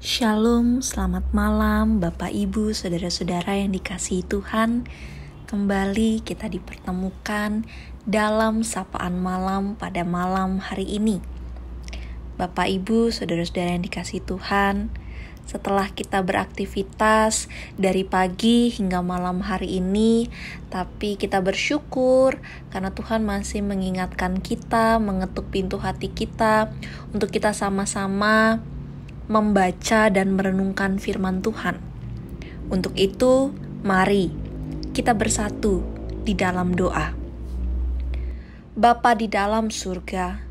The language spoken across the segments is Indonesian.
Shalom, selamat malam Bapak Ibu, Saudara-saudara yang dikasihi Tuhan. Kembali kita dipertemukan dalam sapaan malam pada malam hari ini. Bapak Ibu, Saudara-saudara yang dikasihi Tuhan, setelah kita beraktivitas dari pagi hingga malam hari ini, tapi kita bersyukur karena Tuhan masih mengingatkan kita, mengetuk pintu hati kita untuk kita sama-sama membaca dan merenungkan firman Tuhan. Untuk itu, mari kita bersatu di dalam doa. Bapa di dalam surga,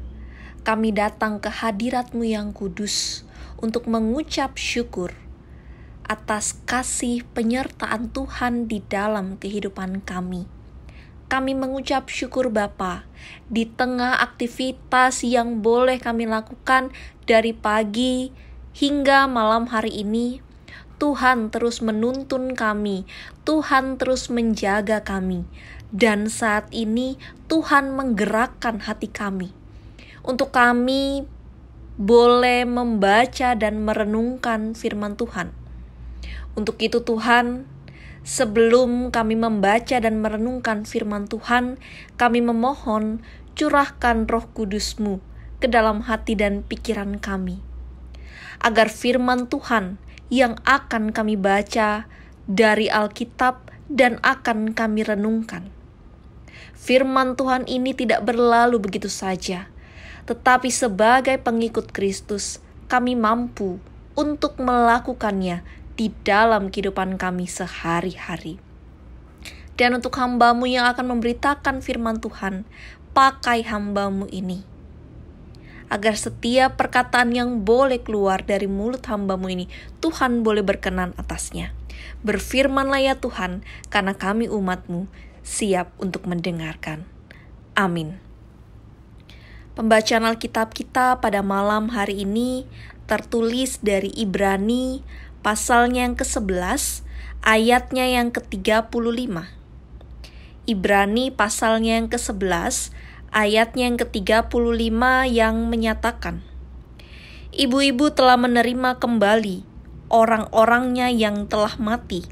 kami datang ke hadirat-Mu yang kudus untuk mengucap syukur atas kasih penyertaan Tuhan di dalam kehidupan kami. Kami mengucap syukur Bapa di tengah aktivitas yang boleh kami lakukan dari pagi hingga malam hari ini. Tuhan terus menuntun kami, Tuhan terus menjaga kami, dan saat ini Tuhan menggerakkan hati kami untuk kami boleh membaca dan merenungkan firman Tuhan. Untuk itu Tuhan, sebelum kami membaca dan merenungkan firman Tuhan, kami memohon curahkan Roh Kudus-Mu ke dalam hati dan pikiran kami, agar firman Tuhan yang akan kami baca dari Alkitab dan akan kami renungkan, firman Tuhan ini tidak berlalu begitu saja, tetapi sebagai pengikut Kristus, kami mampu untuk melakukannya di dalam kehidupan kami sehari-hari. Dan untuk hamba-Mu yang akan memberitakan firman Tuhan, pakai hamba-Mu ini, agar setiap perkataan yang boleh keluar dari mulut hamba-Mu ini, Tuhan boleh berkenan atasnya. Berfirmanlah ya Tuhan, karena kami umat-Mu siap untuk mendengarkan. Amin. Pembacaan Alkitab kita pada malam hari ini tertulis dari Ibrani pasalnya yang ke-11, ayatnya yang ke-35. Ibrani pasalnya yang ke-11, ayatnya yang ke-35 yang menyatakan, ibu-ibu telah menerima kembali orang-orangnya yang telah mati,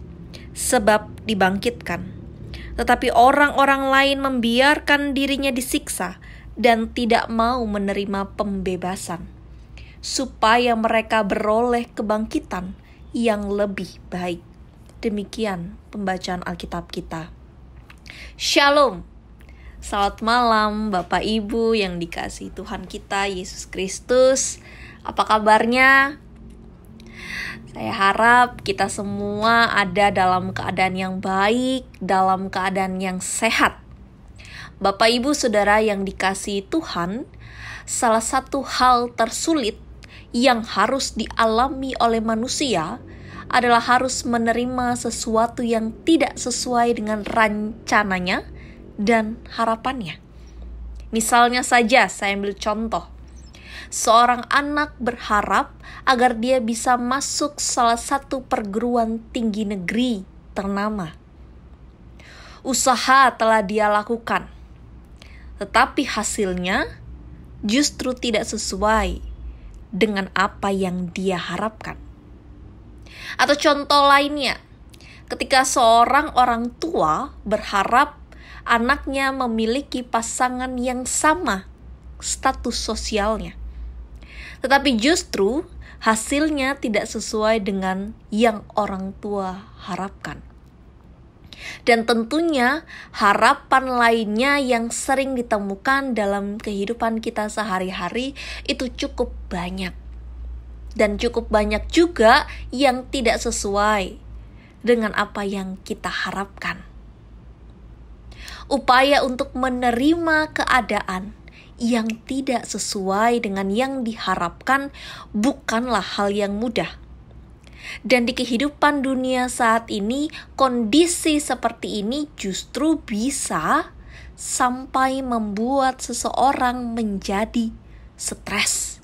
sebab dibangkitkan. Tetapi orang-orang lain membiarkan dirinya disiksa dan tidak mau menerima pembebasan, supaya mereka beroleh kebangkitan yang lebih baik. Demikian pembacaan Alkitab kita. Shalom. Selamat malam Bapak Ibu yang dikasihi Tuhan kita Yesus Kristus. Apa kabarnya? Saya harap kita semua ada dalam keadaan yang baik, dalam keadaan yang sehat. Bapak Ibu Saudara yang dikasihi Tuhan, salah satu hal tersulit yang harus dialami oleh manusia adalah harus menerima sesuatu yang tidak sesuai dengan rencananya dan harapannya. Misalnya saja, saya ambil contoh. Seorang anak berharap agar dia bisa masuk salah satu perguruan tinggi negeri ternama. Usaha telah dia lakukan, tetapi hasilnya justru tidak sesuai dengan apa yang dia harapkan. Atau contoh lainnya, ketika seorang orang tua berharap anaknya memiliki pasangan yang sama status sosialnya, tetapi justru hasilnya tidak sesuai dengan yang orang tua harapkan. Dan tentunya harapan lainnya yang sering ditemukan dalam kehidupan kita sehari-hari itu cukup banyak. Dan cukup banyak juga yang tidak sesuai dengan apa yang kita harapkan. Upaya untuk menerima keadaan yang tidak sesuai dengan yang diharapkan bukanlah hal yang mudah. Dan di kehidupan dunia saat ini, kondisi seperti ini justru bisa sampai membuat seseorang menjadi stres.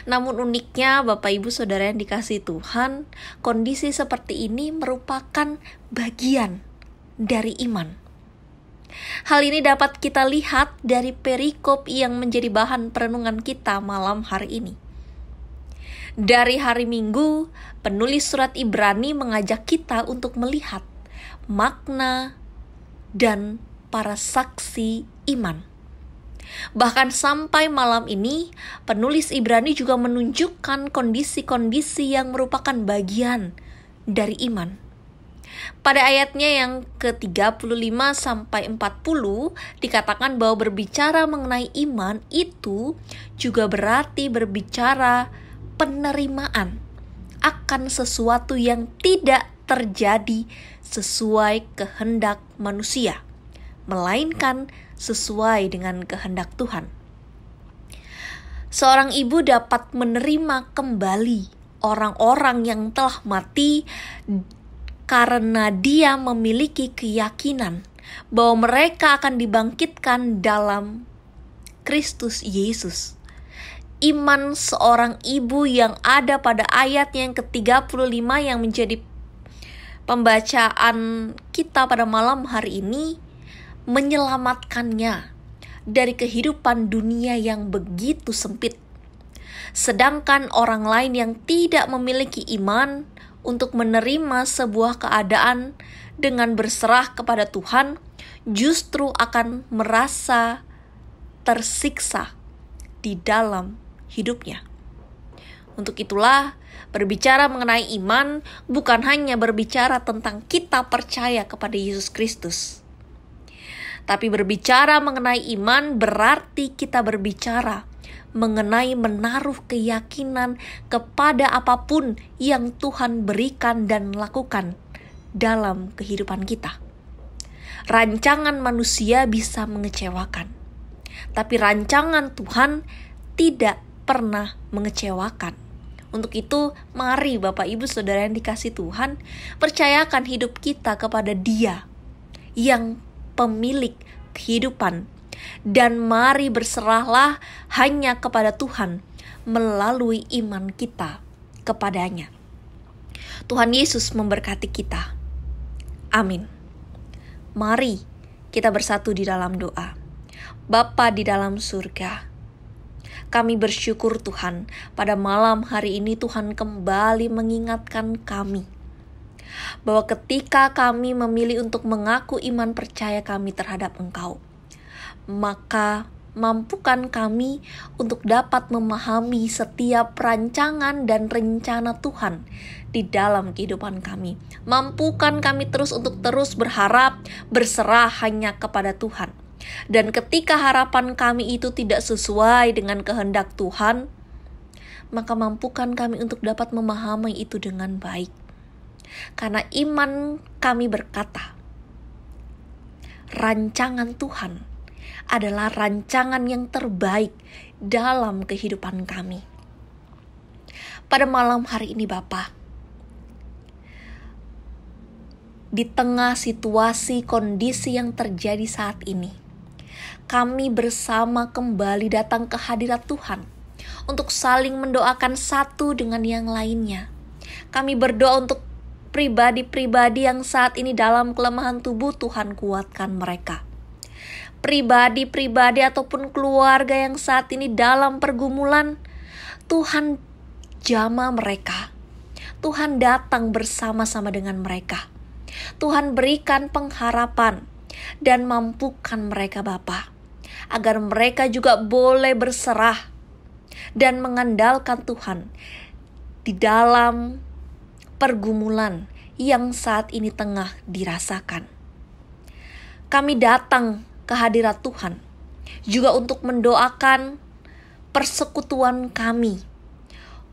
Namun uniknya Bapak Ibu Saudara yang dikasihi Tuhan, kondisi seperti ini merupakan bagian dari iman. Hal ini dapat kita lihat dari perikop yang menjadi bahan perenungan kita malam hari ini. Dari hari Minggu, penulis surat Ibrani mengajak kita untuk melihat makna dan para saksi iman. Bahkan sampai malam ini, penulis Ibrani juga menunjukkan kondisi-kondisi yang merupakan bagian dari iman. Pada ayatnya yang ke-35 sampai 40 dikatakan bahwa berbicara mengenai iman itu juga berarti berbicara penerimaan akan sesuatu yang tidak terjadi sesuai kehendak manusia, melainkan sesuai dengan kehendak Tuhan. Seorang ibu dapat menerima kembali orang-orang yang telah mati karena dia memiliki keyakinan bahwa mereka akan dibangkitkan dalam Kristus Yesus. Iman seorang ibu yang ada pada ayat yang ke-35 yang menjadi pembacaan kita pada malam hari ini menyelamatkannya dari kehidupan dunia yang begitu sempit. Sedangkan orang lain yang tidak memiliki iman untuk menerima sebuah keadaan dengan berserah kepada Tuhan justru akan merasa tersiksa di dalam hidupnya. Untuk itulah, berbicara mengenai iman bukan hanya berbicara tentang kita percaya kepada Yesus Kristus. Tapi berbicara mengenai iman berarti kita berbicara mengenai menaruh keyakinan kepada apapun yang Tuhan berikan dan lakukan dalam kehidupan kita. Rancangan manusia bisa mengecewakan, tapi rancangan Tuhan tidak pernah mengecewakan. Untuk itu, mari Bapak Ibu Saudara yang dikasihi Tuhan, percayakan hidup kita kepada Dia yang pemilik kehidupan, dan mari berserahlah hanya kepada Tuhan melalui iman kita kepadanya. Tuhan Yesus memberkati kita. Amin. Mari kita bersatu di dalam doa. Bapa di dalam surga, kami bersyukur Tuhan, pada malam hari ini Tuhan kembali mengingatkan kami bahwa ketika kami memilih untuk mengaku iman percaya kami terhadap Engkau, maka mampukan kami untuk dapat memahami setiap rancangan dan rencana Tuhan di dalam kehidupan kami. Mampukan kami untuk terus berharap, berserah hanya kepada Tuhan. Dan ketika harapan kami itu tidak sesuai dengan kehendak Tuhan, maka mampukan kami untuk dapat memahami itu dengan baik. Karena iman kami berkata, rancangan Tuhan adalah rancangan yang terbaik dalam kehidupan kami. Pada malam hari ini Bapa, di tengah situasi kondisi yang terjadi saat ini, kami bersama kembali datang ke hadirat Tuhan untuk saling mendoakan satu dengan yang lainnya. Kami berdoa untuk pribadi-pribadi yang saat ini dalam kelemahan tubuh, Tuhan kuatkan mereka. Pribadi-pribadi ataupun keluarga yang saat ini dalam pergumulan, Tuhan jamah mereka. Tuhan datang bersama-sama dengan mereka. Tuhan berikan pengharapan dan mampukan mereka Bapa, agar mereka juga boleh berserah dan mengandalkan Tuhan di dalam pergumulan yang saat ini tengah dirasakan. Kami datang ke hadirat Tuhan juga untuk mendoakan persekutuan kami,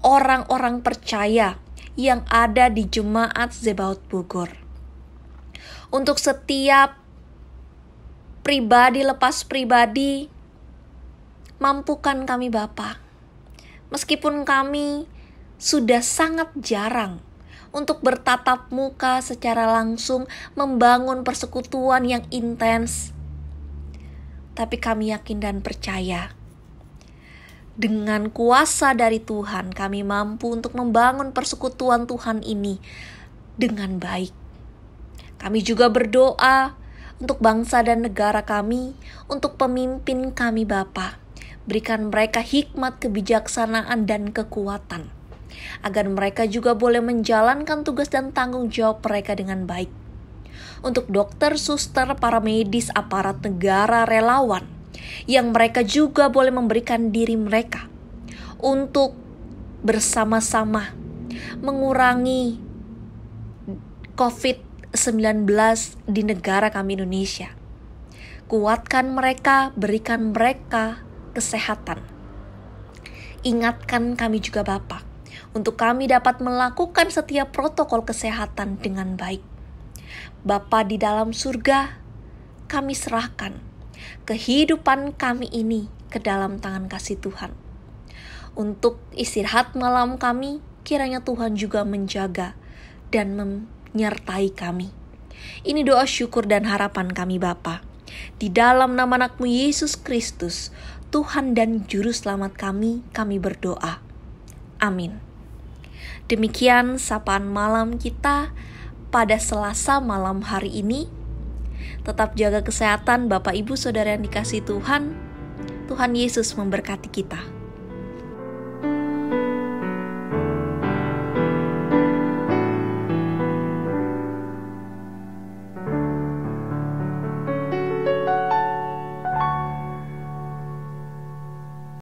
orang-orang percaya yang ada di Jemaat Zebaot Bogor. Untuk setiap pribadi lepas pribadi, mampukan kami Bapa. Meskipun kami sudah sangat jarang untuk bertatap muka secara langsung, membangun persekutuan yang intens, tapi kami yakin dan percaya dengan kuasa dari Tuhan kami mampu untuk membangun persekutuan Tuhan ini dengan baik. Kami juga berdoa untuk bangsa dan negara kami, untuk pemimpin kami Bapa. Berikan mereka hikmat, kebijaksanaan, dan kekuatan. agar mereka juga boleh menjalankan tugas dan tanggung jawab mereka dengan baik. Untuk dokter, suster, para medis, aparat negara, relawan, yang mereka juga boleh memberikan diri mereka untuk bersama-sama mengurangi COVID-19 di negara kami Indonesia. Kuatkan mereka, berikan mereka kesehatan. Ingatkan kami juga Bapa, untuk kami dapat melakukan setiap protokol kesehatan dengan baik. Bapa di dalam surga, kami serahkan kehidupan kami ini ke dalam tangan kasih Tuhan. Untuk istirahat malam kami, kiranya Tuhan juga menjaga dan menyertai kami. Ini doa syukur dan harapan kami Bapa. Di dalam nama anak-Mu Yesus Kristus, Tuhan dan Juru Selamat kami berdoa. Amin. Demikian sapaan malam kita pada Selasa malam hari ini. Tetap jaga kesehatan Bapak Ibu Saudara yang dikasihi Tuhan. Tuhan Yesus memberkati kita.